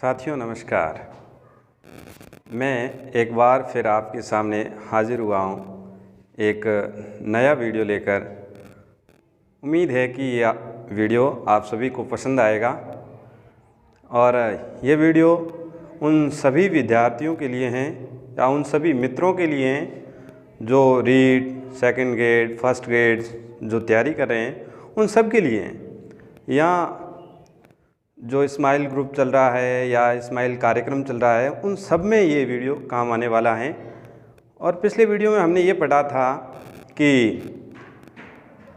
साथियों नमस्कार। मैं एक बार फिर आपके सामने हाजिर हुआ हूँ एक नया वीडियो लेकर। उम्मीद है कि यह वीडियो आप सभी को पसंद आएगा और ये वीडियो उन सभी विद्यार्थियों के लिए हैं या उन सभी मित्रों के लिए हैं जो REET, second grade, first grade जो तैयारी कर रहे हैं, उन सब के लिए हैं। यहाँ जो स्माइल ग्रुप चल रहा है या स्माइल कार्यक्रम चल रहा है, उन सब में ये वीडियो काम आने वाला है। और पिछले वीडियो में हमने ये पढ़ा था कि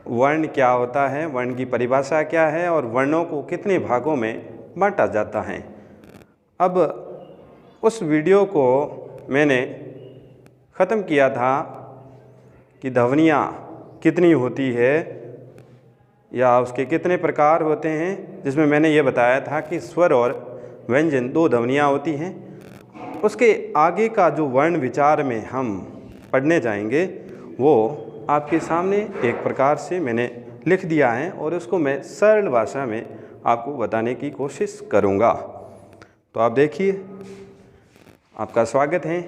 वर्ण क्या होता है, वर्ण की परिभाषा क्या है और वर्णों को कितने भागों में बांटा जाता है। अब उस वीडियो को मैंने ख़त्म किया था कि ध्वनियाँ कितनी होती है या उसके कितने प्रकार होते हैं, जिसमें मैंने ये बताया था कि स्वर और व्यंजन दो ध्वनियाँ होती हैं। उसके आगे का जो वर्ण विचार में हम पढ़ने जाएंगे वो आपके सामने एक प्रकार से मैंने लिख दिया है और उसको मैं सरल भाषा में आपको बताने की कोशिश करूँगा। तो आप देखिए, आपका स्वागत है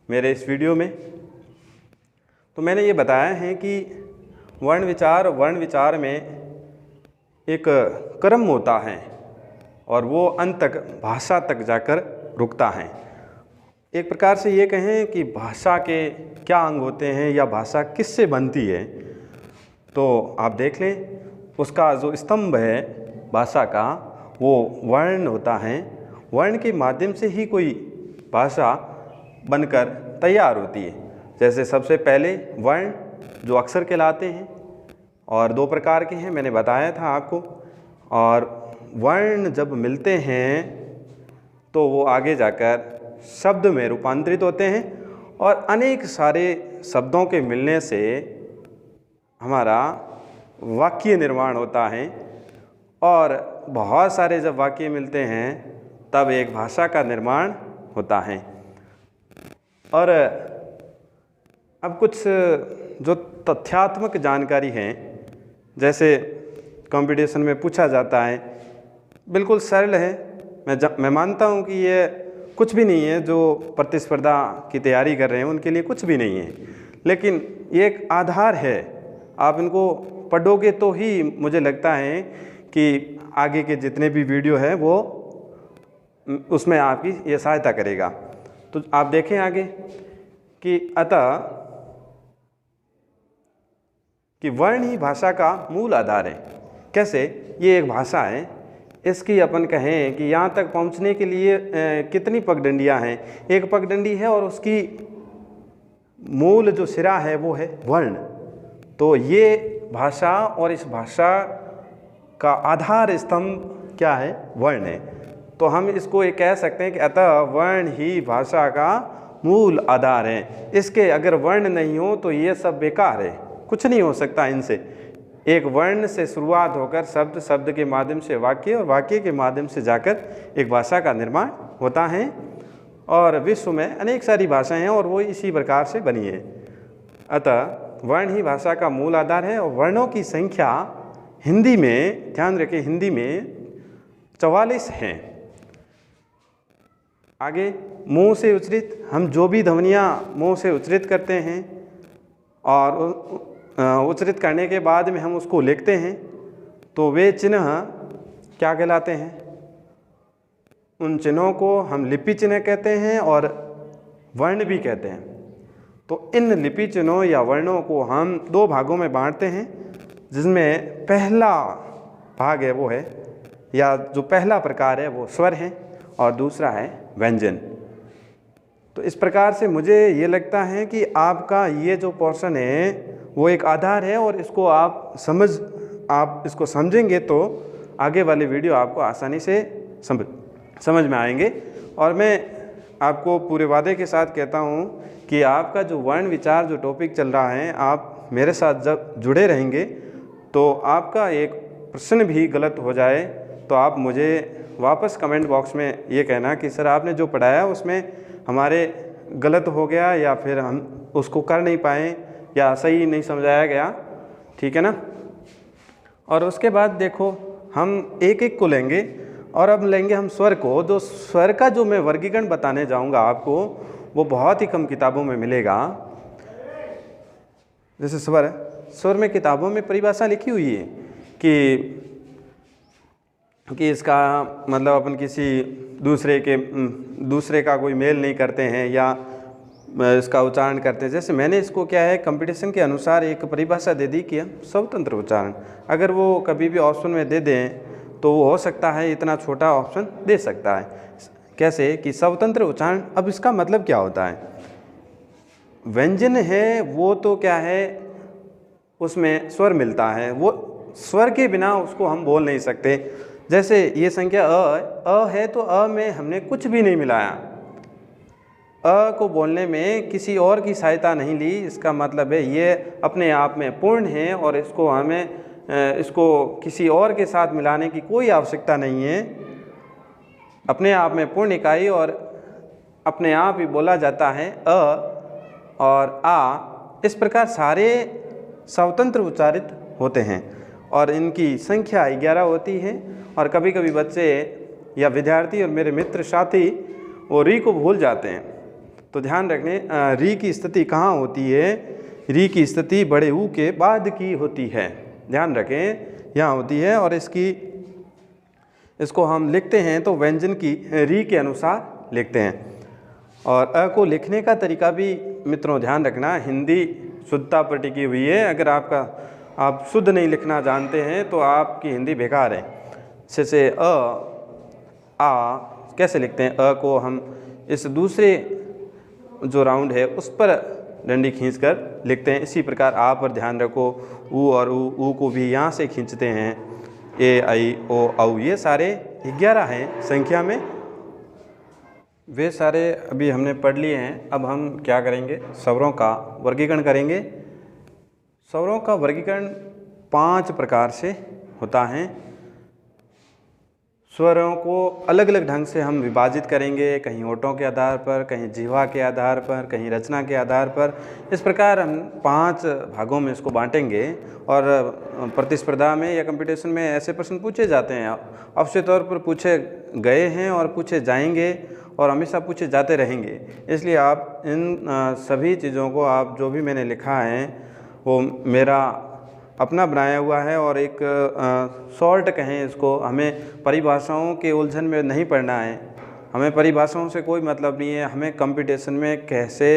मेरे इस वीडियो में। तो मैंने ये बताया है कि वर्ण विचार में एक क्रम होता है और वो अंत तक भाषा तक जाकर रुकता है। एक प्रकार से ये कहें कि भाषा के क्या अंग होते हैं या भाषा किससे बनती है, तो आप देख लें उसका जो स्तंभ है भाषा का वो वर्ण होता है। वर्ण के माध्यम से ही कोई भाषा बनकर तैयार होती है। जैसे सबसे पहले वर्ण जो अक्षर कहलाते हैं और दो प्रकार के हैं, मैंने बताया था आपको। और वर्ण जब मिलते हैं तो वो आगे जाकर शब्द में रूपांतरित होते हैं और अनेक सारे शब्दों के मिलने से हमारा वाक्य निर्माण होता है। और बहुत सारे जब वाक्य मिलते हैं तब एक भाषा का निर्माण होता है। और अब कुछ जो तथ्यात्मक जानकारी है, जैसे कंपटीशन में पूछा जाता है, बिल्कुल सरल है। मैं मानता हूँ कि ये कुछ भी नहीं है, जो प्रतिस्पर्धा की तैयारी कर रहे हैं उनके लिए कुछ भी नहीं है, लेकिन ये एक आधार है। आप इनको पढ़ोगे तो ही मुझे लगता है कि आगे के जितने भी वीडियो है वो उसमें आपकी ये सहायता करेगा। तो आप देखें आगे कि अतः कि वर्ण ही भाषा का मूल आधार है। कैसे? ये एक भाषा है, इसकी अपन कहें कि यहाँ तक पहुँचने के लिए कितनी पगडंडियाँ हैं। एक पगडंडी है और उसकी मूल जो सिरा है वो है वर्ण। तो ये भाषा और इस भाषा का आधार स्तंभ क्या है? वर्ण है। तो हम इसको ये कह सकते हैं कि अतः वर्ण ही भाषा का मूल आधार है। इसके अगर वर्ण नहीं हो तो ये सब बेकार है, कुछ नहीं हो सकता इनसे। एक वर्ण से शुरुआत होकर शब्द, शब्द के माध्यम से वाक्य और वाक्य के माध्यम से जाकर एक भाषा का निर्माण होता है। और विश्व में अनेक सारी भाषाएं हैं और वो इसी प्रकार से बनी है। अतः वर्ण ही भाषा का मूल आधार है। और वर्णों की संख्या हिंदी में, ध्यान रखें, हिंदी में 44 हैं। आगे मुंह से उच्चारित, हम जो भी ध्वनियाँ मुंह से उच्चारित करते हैं और उच्चारित करने के बाद में हम उसको लिखते हैं तो वे चिन्ह क्या कहलाते हैं? उन चिन्हों को हम लिपि चिन्ह कहते हैं और वर्ण भी कहते हैं। तो इन लिपि चिन्हों या वर्णों को हम दो भागों में बांटते हैं, जिसमें पहला भाग है वो है, या जो पहला प्रकार है वो स्वर है और दूसरा है व्यंजन। तो इस प्रकार से मुझे ये लगता है कि आपका ये जो पोर्शन है वो एक आधार है और इसको आप इसको समझेंगे तो आगे वाले वीडियो आपको आसानी से समझ में आएंगे। और मैं आपको पूरे वादे के साथ कहता हूँ कि आपका जो वर्ण विचार जो टॉपिक चल रहा है, आप मेरे साथ जब जुड़े रहेंगे तो आपका एक प्रश्न भी गलत हो जाए तो आप मुझे वापस कमेंट बॉक्स में ये कहना कि सर आपने जो पढ़ाया उसमें हमारे गलत हो गया या फिर हम उसको कर नहीं पाए या सही नहीं समझाया गया, ठीक है ना। और उसके बाद देखो हम एक एक को लेंगे और अब लेंगे हम स्वर को। तो स्वर का जो मैं वर्गीकरण बताने जाऊंगा आपको, वो बहुत ही कम किताबों में मिलेगा। जैसे स्वर में किताबों में परिभाषा लिखी हुई है कि इसका मतलब अपन किसी दूसरे का कोई मेल नहीं करते हैं या इसका उच्चारण करते हैं। जैसे मैंने इसको क्या है कंपटीशन के अनुसार एक परिभाषा दे दी कि स्वतंत्र उच्चारण। अगर वो कभी भी ऑप्शन में दे दें तो वो हो सकता है इतना छोटा ऑप्शन दे सकता है। कैसे कि स्वतंत्र उच्चारण। अब इसका मतलब क्या होता है? व्यंजन है वो तो क्या है, उसमें स्वर मिलता है, वो स्वर के बिना उसको हम बोल नहीं सकते। जैसे ये संख्या अ है तो अ में हमने कुछ भी नहीं मिलाया। अ को बोलने में किसी और की सहायता नहीं ली। इसका मतलब है ये अपने आप में पूर्ण है और इसको किसी और के साथ मिलाने की कोई आवश्यकता नहीं है। अपने आप में पूर्ण इकाई और अपने आप ही बोला जाता है अ और आ। इस प्रकार सारे स्वतंत्र उच्चारित होते हैं और इनकी संख्या 11 होती है। और कभी कभी बच्चे या विद्यार्थी और मेरे मित्र साथी वो री को भूल जाते हैं। तो ध्यान रखने, री की स्थिति कहाँ होती है? री की स्थिति बड़े ऊ के बाद की होती है। ध्यान रखें, यहाँ होती है। और इसको हम लिखते हैं तो व्यंजन की री के अनुसार लिखते हैं। और अ को लिखने का तरीका भी मित्रों ध्यान रखना, हिंदी शुद्धता पर टिकी हुई है। अगर आप शुद्ध नहीं लिखना जानते हैं तो आपकी हिंदी बेकार है। जैसे अ आ कैसे लिखते हैं? अ को हम इस दूसरे जो राउंड है उस पर डंडी खींचकर लिखते हैं। इसी प्रकार आ पर ध्यान रखो, ऊ और ऊ को भी यहाँ से खींचते हैं। ए आई ओ औ ये सारे 11 हैं संख्या में। वे सारे अभी हमने पढ़ लिए हैं। अब हम क्या करेंगे? स्वरों का वर्गीकरण करेंगे। स्वरों का वर्गीकरण 5 प्रकार से होता है। स्वरों को अलग अलग ढंग से हम विभाजित करेंगे, कहीं होठों के आधार पर, कहीं जिह्वा के आधार पर, कहीं रचना के आधार पर। इस प्रकार हम 5 भागों में इसको बांटेंगे। और प्रतिस्पर्धा में या कंपटीशन में ऐसे प्रश्न पूछे जाते हैं, अवश्य तौर पर पूछे गए हैं और पूछे जाएंगे और हमेशा पूछे जाते रहेंगे। इसलिए आप इन सभी चीज़ों को, आप जो भी मैंने लिखा है वो मेरा अपना बनाया हुआ है और एक शॉर्ट कहें इसको। हमें परिभाषाओं के उलझन में नहीं पड़ना है, हमें परिभाषाओं से कोई मतलब नहीं है। हमें कंपटीशन में कैसे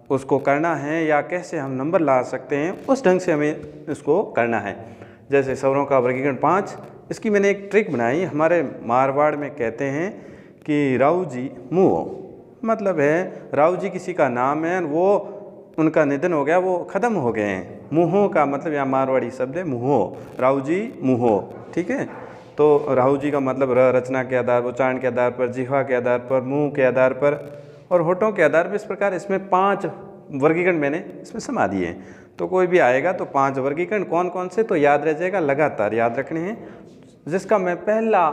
उसको करना है या कैसे हम नंबर ला सकते हैं, उस ढंग से हमें इसको करना है। जैसे स्वरों का वर्गीकरण 5, इसकी मैंने एक ट्रिक बनाई। हमारे मारवाड़ में कहते हैं कि राऊ जी मुँह, मतलब है राऊ जी किसी का नाम है, वो उनका निधन हो गया, वो ख़त्म हो गए हैं। मुँहो का मतलब यहाँ मारवाड़ी शब्द है मुँहो, राऊ जी मुँहो। ठीक है, तो राहु जी का मतलब रचना के आधार पर, उच्चारण के आधार पर, जिह्वा के आधार पर, मुंह के आधार पर और होठों के आधार पर। इस प्रकार इसमें 5 वर्गीकरण मैंने इसमें समा दिए। तो कोई भी आएगा तो 5 वर्गीकरण कौन कौन से तो याद रह जाएगा, लगातार याद रखने हैं। जिसका मैं पहला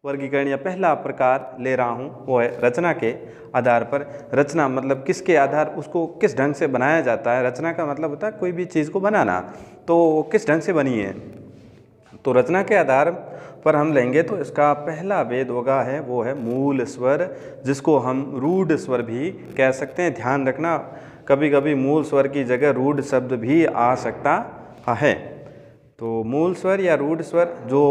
वर्गीकरण या पहला प्रकार ले रहा हूँ वो है रचना के आधार पर। रचना मतलब किसके आधार, उसको किस ढंग से बनाया जाता है। रचना का मतलब होता है कोई भी चीज़ को बनाना, तो किस ढंग से बनी है। तो रचना के आधार पर हम लेंगे तो इसका पहला भेद होगा है वो है मूल स्वर, जिसको हम रूढ़ स्वर भी कह सकते हैं। ध्यान रखना, कभी कभी मूल स्वर की जगह रूढ़ शब्द भी आ सकता है। तो मूल स्वर या रूढ़ स्वर जो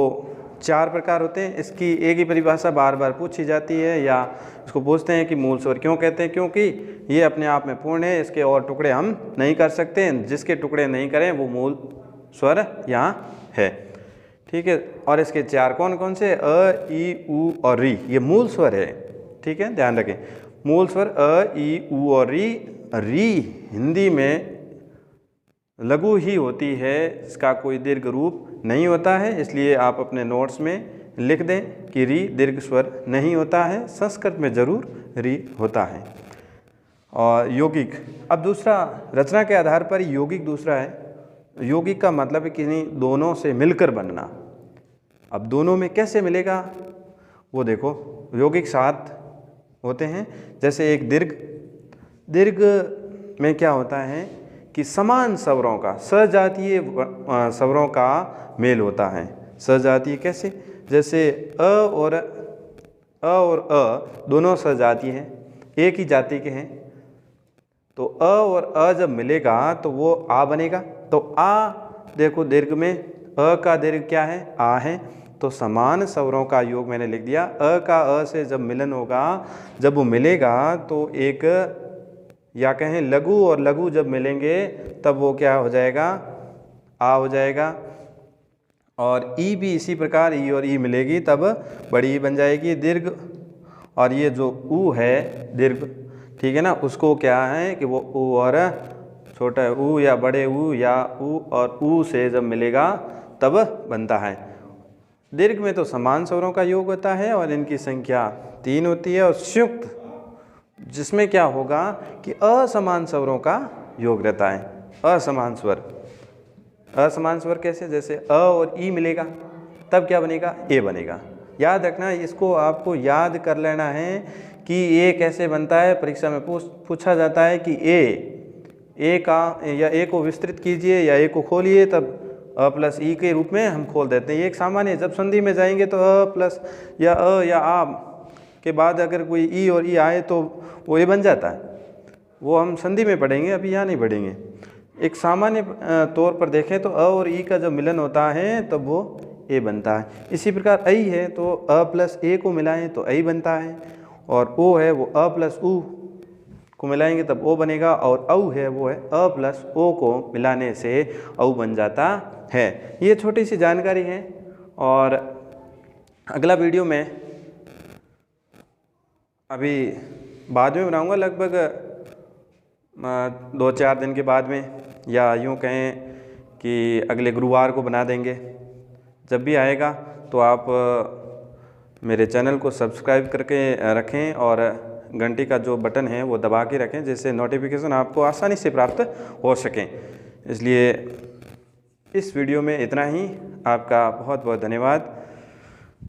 4 प्रकार होते हैं, इसकी एक ही परिभाषा बार बार पूछी जाती है या इसको पूछते हैं कि मूल स्वर क्यों कहते हैं, क्योंकि ये अपने आप में पूर्ण है, इसके और टुकड़े हम नहीं कर सकते। जिसके टुकड़े नहीं करें वो मूल स्वर यहाँ है। ठीक है, और इसके 4 कौन कौन से? अ, ई, उ और री, ये मूल स्वर है। ठीक है, ध्यान रखें, मूल स्वर अ, ई, उ और री। री हिंदी में लघु ही होती है, इसका कोई दीर्घ रूप नहीं होता है, इसलिए आप अपने नोट्स में लिख दें कि री दीर्घ स्वर नहीं होता है। संस्कृत में जरूर री होता है। और यौगिक, अब दूसरा रचना के आधार पर यौगिक दूसरा है। यौगिक का मतलब है कि दोनों से मिलकर बनना। अब दोनों में कैसे मिलेगा वो देखो, यौगिक 7 होते हैं। जैसे एक दीर्घ में क्या होता है कि समान स्वरों का, सजातीय स्वरों का मेल होता है। सजातीय कैसे? जैसे अ और अ दोनों सजाती हैं, एक ही जाति के हैं, तो अ और अ जब मिलेगा तो वो आ बनेगा। तो आ देखो दीर्घ में अ का दीर्घ क्या है, आ है, तो समान स्वरों का योग मैंने लिख दिया। अ का अ से जब मिलन होगा, जब वो मिलेगा तो एक या कहें लघु और लघु जब मिलेंगे तब वो क्या हो जाएगा, आ हो जाएगा। और ई भी इसी प्रकार, ई और ई मिलेगी तब बड़ी ई बन जाएगी दीर्घ। और ये जो ऊ है दीर्घ, ठीक है ना, उसको क्या है कि वो ऊ और छोटा ऊ या बड़े ऊ या ऊ और ऊ से जब मिलेगा तब बनता है। दीर्घ में तो समान स्वरों का योग होता है और इनकी संख्या 3 होती है। और संयुक्त जिसमें क्या होगा कि असमान स्वरों का योग रहता है। असमान स्वर, असमान स्वर कैसे, जैसे अ और ई मिलेगा तब क्या बनेगा, ए बनेगा। याद रखना, इसको आपको याद कर लेना है कि ए कैसे बनता है। परीक्षा में पूछा जाता है कि ए का या ए को विस्तृत कीजिए या ए को खोलिए, तब अ प्लस ई के रूप में हम खोल देते हैं। ये एक सामान्य, जब संधि में जाएंगे तो अ प्लस या अ या आ के बाद अगर कोई ई और ई आए तो वो ए बन जाता है। वो हम संधि में पढ़ेंगे, अभी यहाँ नहीं पढ़ेंगे। एक सामान्य तौर पर देखें तो अ और ई का जब मिलन होता है तब वो ए बनता है। इसी प्रकार ऐ है तो अ प्लस ए को मिलाएं तो ऐ बनता है, और ओ है वो अ प्लस ऊ को मिलाएंगे तब ओ बनेगा, और औ है वो है अ प्लस ओ को मिलाने से औ बन जाता है। ये छोटी सी जानकारी है। और अगला वीडियो में अभी बाद में बनाऊंगा, लगभग 2-4 दिन के बाद में, या यूँ कहें कि अगले गुरुवार को बना देंगे। जब भी आएगा तो आप मेरे चैनल को सब्सक्राइब करके रखें और घंटी का जो बटन है वो दबा के रखें, जिससे नोटिफिकेशन आपको आसानी से प्राप्त हो सकें। इसलिए इस वीडियो में इतना ही। आपका बहुत बहुत धन्यवाद।